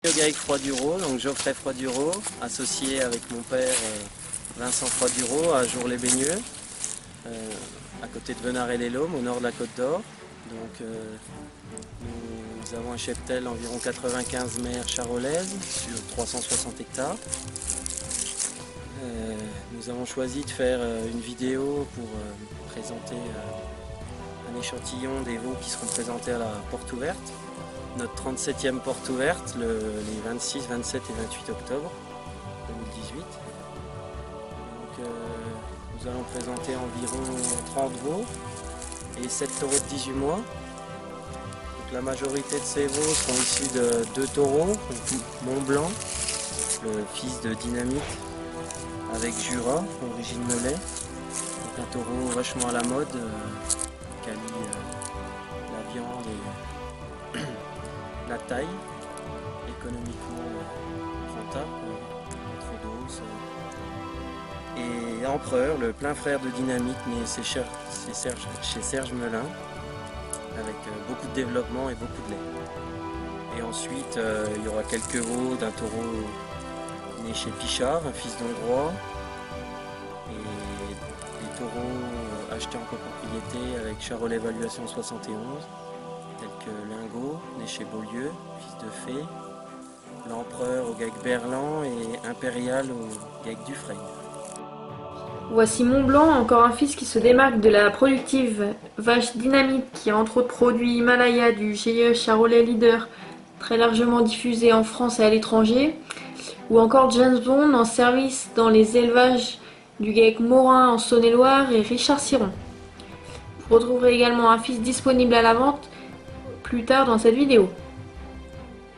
Au GAEC Froiduro, donc Geoffrey Froiduro, associé avec mon père Vincent Froiduro à Jour-les-Baigneux, à côté de Venarey-les-Laumes, au nord de la Côte d'Or. Donc nous avons un cheptel d'environ 95 mères charolaises sur 360 hectares. Nous avons choisi de faire une vidéo pour présenter un échantillon des veaux qui seront présentés à la porte ouverte. Notre 37e porte ouverte les 26, 27 et 28 octobre 2018. Donc, nous allons présenter environ 30 veaux et 7 taureaux de 18 mois. Donc, la majorité de ces veaux sont issus de 2 taureaux, Mont Blanc, le fils de Dynamite, avec Jura, origine Melay. Donc un taureau vachement à la mode, qui allie la viande et la taille, économiquement rentable, entre dos. Et Empereur, le plein frère de Dynamite, né chez Serge Melin, avec beaucoup de développement et beaucoup de lait. Et ensuite, il y aura quelques veaux d'un taureau né chez Pichard, un fils d'Hongrois, et des taureaux achetés en copropriété avec Charolais Évaluation 71, tels que Lingot, né chez Beaulieu, fils de Fée, l'Empereur au GAEC Berland et Impérial au GAEC Dufresne. Voici Mont Blanc, encore un fils qui se démarque de la productive vache Dynamite qui a entre autres produit Himalaya du GIE Charolais Leader, très largement diffusé en France et à l'étranger, ou encore James Bond en service dans les élevages du GAEC Morin en Saône-et-Loire et Richard Ciron. Vous retrouverez également un fils disponible à la vente plus tard dans cette vidéo.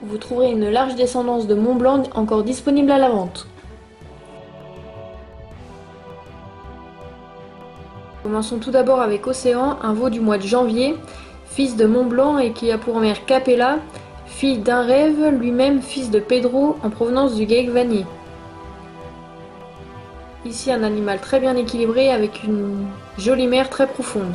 Vous trouverez une large descendance de Mont Blanc encore disponible à la vente. Commençons tout d'abord avec Océan, un veau du mois de janvier, fils de Mont Blanc et qui a pour mère Capella, fille d'un rêve, lui-même fils de Pedro en provenance du GAEC Vanier. Ici un animal très bien équilibré avec une jolie mère très profonde.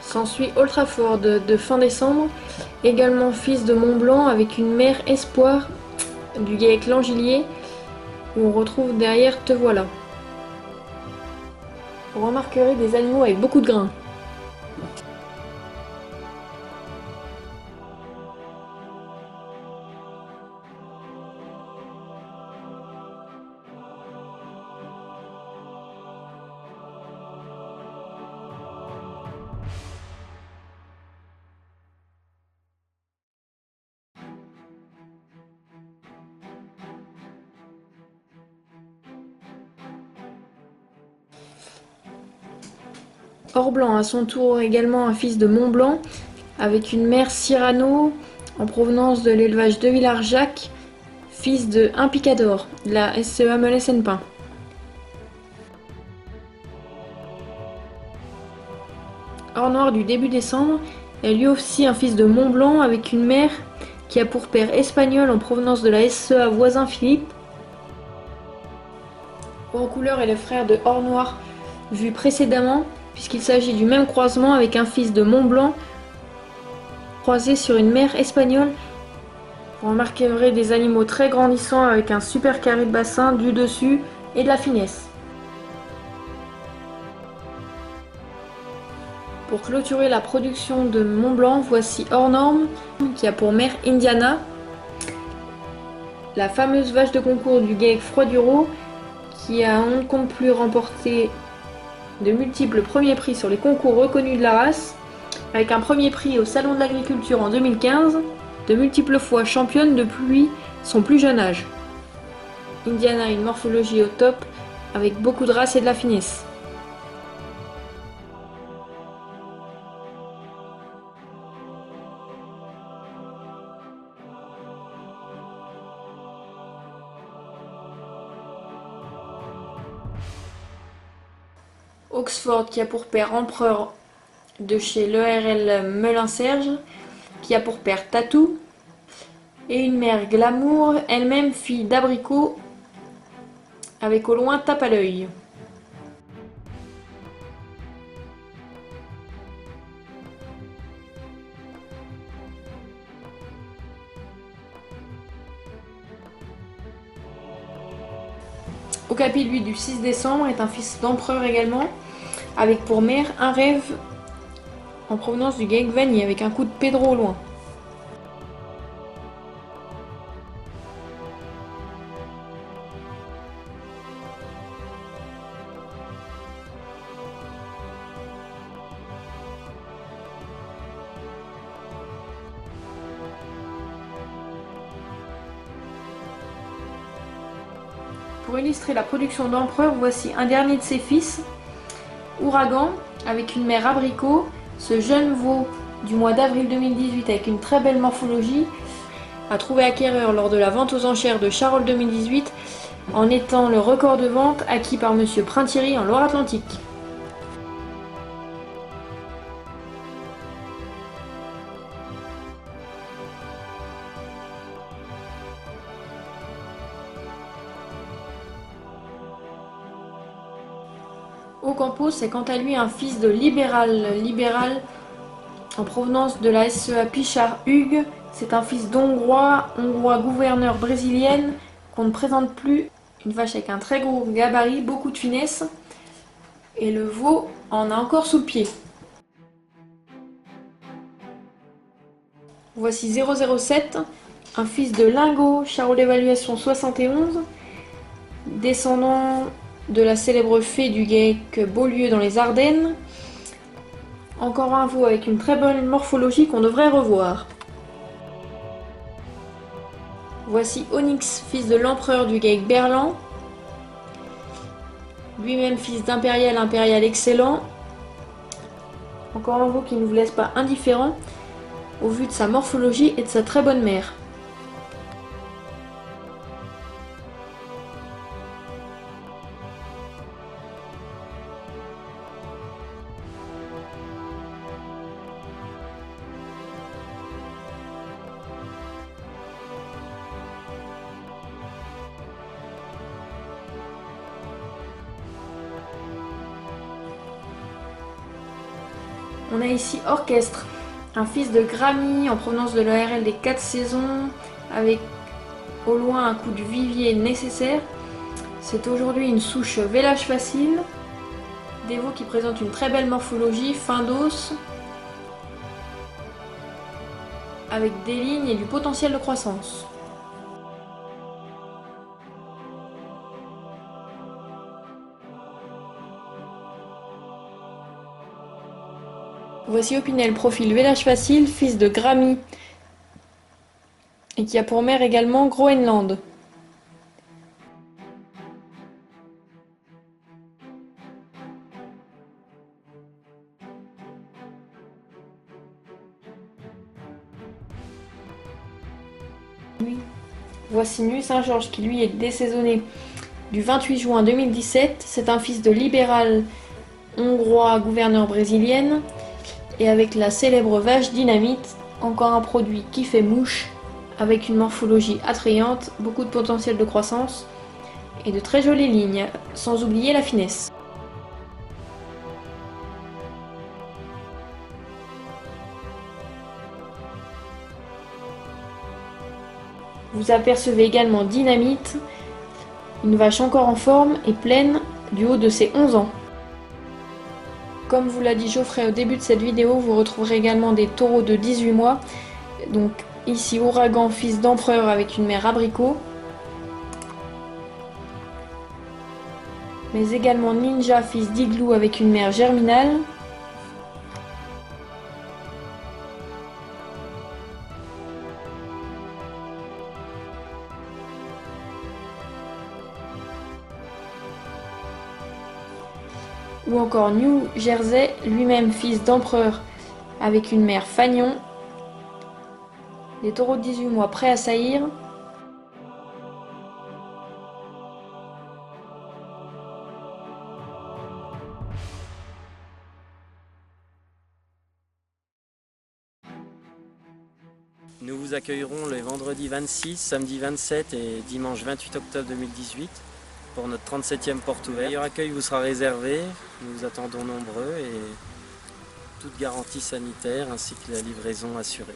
S'ensuit Ultraford de fin décembre, également fils de Mont Blanc avec une mère espoir du GAEC Langilier, où on retrouve derrière Te voilà. Vous remarquerez des animaux avec beaucoup de grains. Or-Blanc à son tour également un fils de Mont Blanc avec une mère Cyrano en provenance de l'élevage de Villard-Jacques, fils de un Picador, de la SCA Melay-Sennepain. Or-Noir du début décembre est lui aussi un fils de Mont Blanc avec une mère qui a pour père espagnol en provenance de la SCA Voisin Philippe. Or-Couleur est le frère de Or-Noir vu précédemment, puisqu'il s'agit du même croisement avec un fils de Mont Blanc croisé sur une mère espagnole. Vous remarquerez des animaux très grandissants avec un super carré de bassin, du dessus et de la finesse. Pour clôturer la production de Mont Blanc, voici Hors Norme qui a pour mère Indiana, la fameuse vache de concours du GAEC Froiduro qui a on ne compte plus remporté de multiples premiers prix sur les concours reconnus de la race, avec un premier prix au Salon de l'Agriculture en 2015, de multiples fois championne depuis son plus jeune âge. Indiana a une morphologie au top, avec beaucoup de race et de la finesse. Oxford qui a pour père Empereur de chez l'ERL Melun-Serge, qui a pour père Tatou, et une mère Glamour, elle-même fille d'Abricot, avec au loin Tape à l'œil. Okapi, lui, du 6 décembre, est un fils d'empereur également, avec pour mère un rêve en provenance du GEC Vanille, avec un coup de Pedro au loin. Pour illustrer la production d'empereur, voici un dernier de ses fils, Ouragan, avec une mère Abricot. Ce jeune veau du mois d'avril 2018 avec une très belle morphologie a trouvé acquéreur lors de la vente aux enchères de Charolles 2018 en étant le record de vente acquis par Monsieur Printhierry en Loire-Atlantique. Ocampos est quant à lui un fils de libéral en provenance de la SEA Pichard Hugues. C'est un fils d'Hongrois gouverneur brésilienne qu'on ne présente plus. Une vache avec un très gros gabarit, beaucoup de finesse. Et le veau en a encore sous le pied. Voici 007, un fils de Lingot, Charolais d'évaluation 71, descendant de la célèbre fée du GEC Beaulieu dans les Ardennes. Encore un veau avec une très bonne morphologie qu'on devrait revoir. Voici Onyx, fils de l'empereur du GEC Berlan, lui-même fils d'impérial excellent. Encore un veau qui ne vous laisse pas indifférent au vu de sa morphologie et de sa très bonne mère. On a ici Orchestre, un fils de Grammy en provenance de l'ORL des 4 saisons, avec au loin un coup de vivier nécessaire. C'est aujourd'hui une souche vélage facile, des veaux qui présentent une très belle morphologie, fin d'os, avec des lignes et du potentiel de croissance. Voici Opinel, profil vélage facile, fils de Grammy, et qui a pour mère également Groenland. Voici Nuit Saint-Georges qui lui est désaisonné du 28 juin 2017. C'est un fils de libéral hongrois gouverneur brésilienne. Et avec la célèbre vache Dynamite, encore un produit qui fait mouche, avec une morphologie attrayante, beaucoup de potentiel de croissance et de très jolies lignes, sans oublier la finesse. Vous apercevez également Dynamite, une vache encore en forme et pleine du haut de ses 11 ans. Comme vous l'a dit Geoffrey au début de cette vidéo, vous retrouverez également des taureaux de 18 mois. Donc ici Ouragan, fils d'empereur avec une mère Abricot. Mais également Ninja, fils d'Igloo avec une mère Germinal. Ou encore New Jersey, lui-même fils d'empereur avec une mère Fagnon. Des taureaux de 18 mois prêts à saillir. Nous vous accueillerons les vendredis 26, samedi 27 et dimanche 28 octobre 2018 pour notre 37e porte ouverte. Le meilleur accueil vous sera réservé, nous vous attendons nombreux et toute garantie sanitaire ainsi que la livraison assurée.